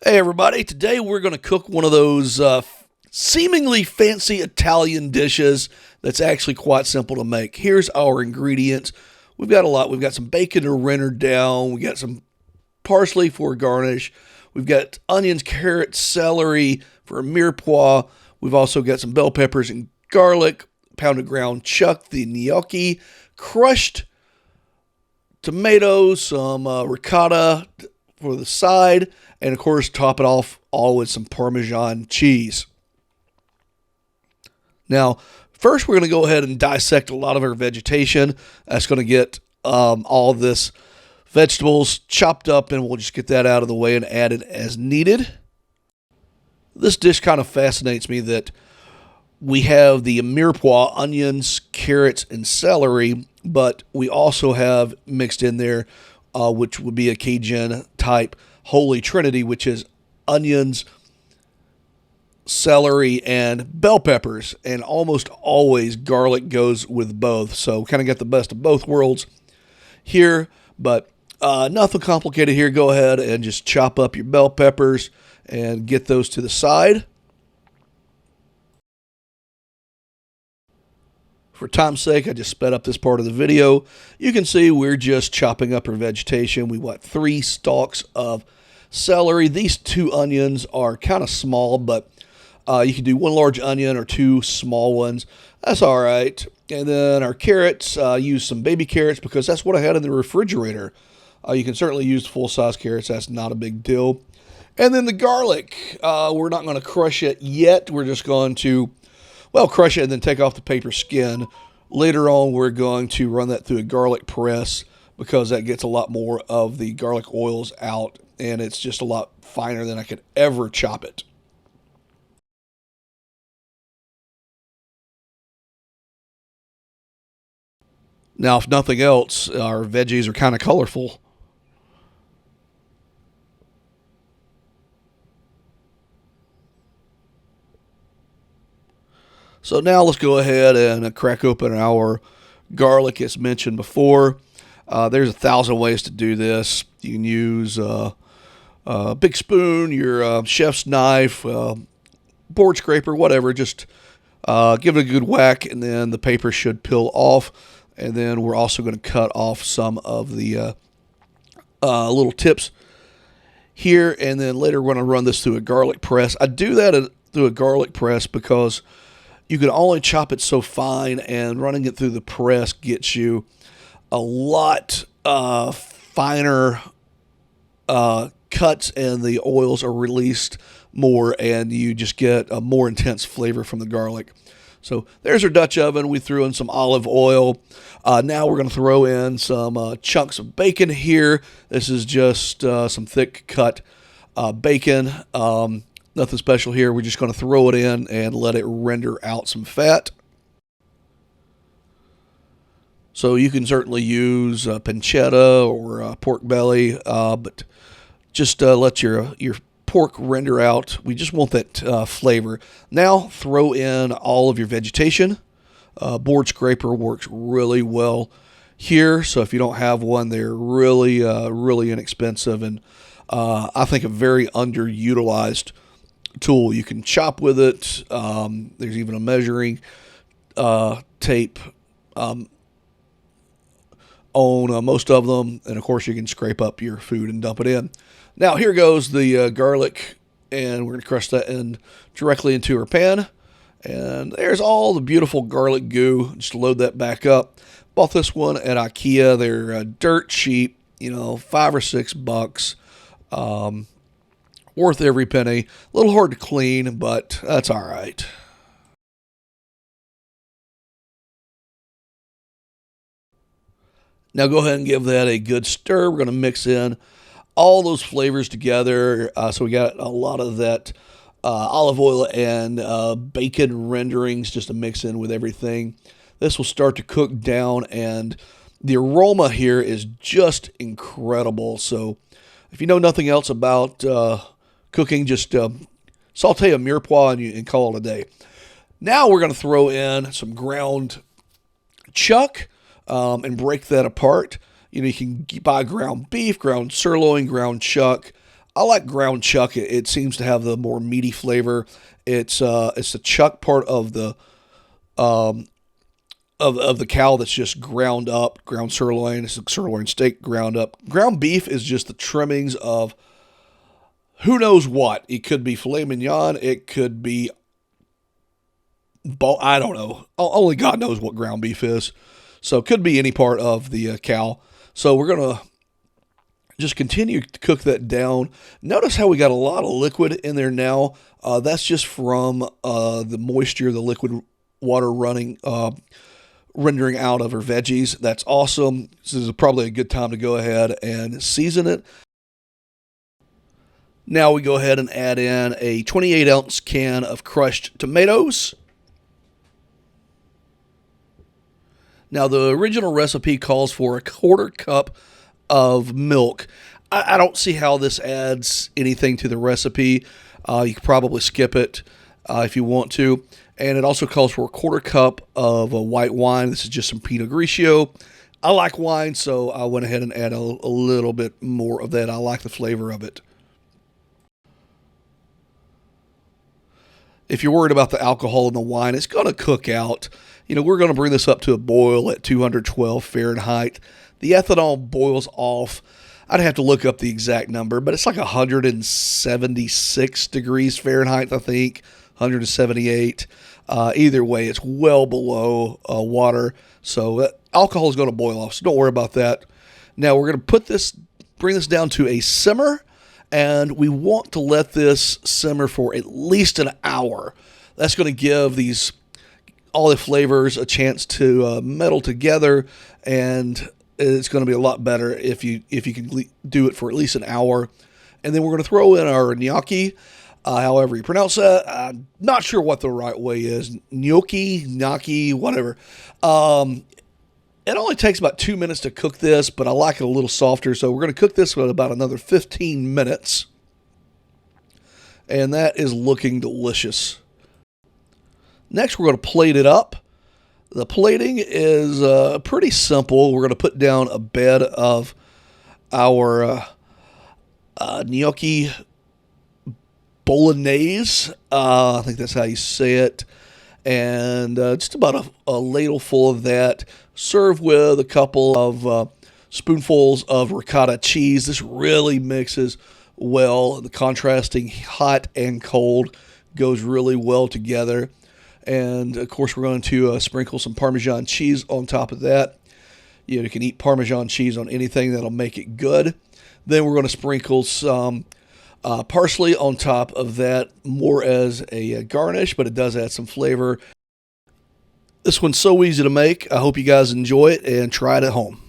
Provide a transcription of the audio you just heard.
Hey everybody, today we're going to cook one of those seemingly fancy Italian dishes that's actually quite simple to make. Here's our ingredients. We've got a lot. We've got some bacon to render down. We got some parsley for garnish. We've got onions, carrots, celery for a mirepoix. We've also got some bell peppers and garlic, pounded ground chuck, the gnocchi, crushed tomatoes, some ricotta for the side, and of course top it off all with some Parmesan cheese. Now, first we're going to go ahead and dissect a lot of our vegetation. That's going to get all of this vegetables chopped up, and we'll just get that out of the way and add it as needed. This dish kind of fascinates me that we have the mirepoix, onions, carrots, and celery, but we also have mixed in there, which would be a Cajun type Holy Trinity, which is onions, celery, and bell peppers. And almost always garlic goes with both. So kind of got the best of both worlds here, but nothing complicated here. Go ahead and just chop up your bell peppers and get those to the side. For time's sake, I just sped up this part of the video. You can see we're just chopping up our vegetation. We want 3 stalks of celery. These 2 onions are kind of small, but you can do 1 large onion or 2 small ones. That's all right. And then our carrots, use some baby carrots because that's what I had in the refrigerator. You can certainly use full-size carrots. That's not a big deal. And then the garlic, we're not going to crush it yet. We're just going to crush it and then take off the paper skin. Later on, we're going to run that through a garlic press because that gets a lot more of the garlic oils out, and it's just a lot finer than I could ever chop it. Now, if nothing else, our veggies are kind of colorful. So now let's go ahead and crack open our garlic as mentioned before. There's 1,000 ways to do this. You can use a big spoon, your chef's knife, board scraper, whatever. Just give it a good whack, and then the paper should peel off. And then we're also going to cut off some of the little tips here, and then later we're going to run this through a garlic press. I do that through a garlic press because you can only chop it so fine, and running it through the press gets you a lot finer cuts, and the oils are released more, and you just get a more intense flavor from the garlic. So there's our Dutch oven. We threw in some olive oil. Now we're going to throw in some chunks of bacon here. This is just some thick cut bacon. Nothing special here. We're just going to throw it in and let it render out some fat. So you can certainly use pancetta or pork belly, but just let your pork render out. We just want that flavor. Now throw in all of your vegetation. Board scraper works really well here. So if you don't have one, they're really, really inexpensive, and I think a very underutilized tool. You can chop with it. There's even a measuring tape on most of them, and of course you can scrape up your food and dump it in. Now here goes the garlic, and we're going to crush that in directly into our pan, and there's all the beautiful garlic goo. Just load that back up. Bought this one at IKEA. They're dirt cheap, $5 or $6. Worth every penny. A little hard to clean, but that's all right. Now go ahead and give that a good stir. We're going to mix in all those flavors together. So we got a lot of that olive oil and bacon renderings just to mix in with everything. This will start to cook down, and the aroma here is just incredible. So if you know nothing else about cooking, just saute a mirepoix and call it a day. Now we're going to throw in some ground chuck and break that apart. You can buy ground beef, ground sirloin, ground chuck. I like ground chuck. It seems to have the more meaty flavor. It's the chuck part of the of the cow that's just ground up, ground sirloin. It's a sirloin steak ground up. Ground beef is just the trimmings of who knows what. It could be filet mignon. It could be, I don't know. Only God knows what ground beef is. So it could be any part of the cow. So we're going to just continue to cook that down. Notice how we got a lot of liquid in there now. That's just from the moisture, the liquid water running, rendering out of our veggies. That's awesome. This is probably a good time to go ahead and season it. Now we go ahead and add in a 28-ounce can of crushed tomatoes. Now the original recipe calls for a 1/4 cup of milk. I don't see how this adds anything to the recipe. You could probably skip it if you want to. And it also calls for a 1/4 cup of white wine. This is just some Pinot Grigio. I like wine, so I went ahead and added a little bit more of that. I like the flavor of it. If you're worried about the alcohol in the wine, it's going to cook out. We're going to bring this up to a boil at 212 Fahrenheit. The ethanol boils off. I'd have to look up the exact number, but it's like 176 degrees Fahrenheit, I think, 178. Either way, it's well below water, so alcohol is going to boil off, so don't worry about that. Now we're going to bring this down to a simmer, and we want to let this simmer for at least an hour. That's going to give all the flavors a chance to meld together, and it's going to be a lot better if you can do it for at least an hour. And then we're going to throw in our gnocchi, however you pronounce that. I'm not sure what the right way is. Gnocchi, whatever. It only takes about 2 minutes to cook this, but I like it a little softer. So we're going to cook this for about another 15 minutes. And that is looking delicious. Next, we're going to plate it up. The plating is pretty simple. We're going to put down a bed of our gnocchi Bolognese. I think that's how you say it. And just about a ladle full of that. Serve with a couple of spoonfuls of ricotta cheese. This really mixes well. The contrasting hot and cold goes really well together. And, of course, we're going to sprinkle some Parmesan cheese on top of that. You can eat Parmesan cheese on anything. That'll make it good. Then we're going to sprinkle some parsley on top of that, more as a garnish, but it does add some flavor. This one's so easy to make. I hope you guys enjoy it and try it at home.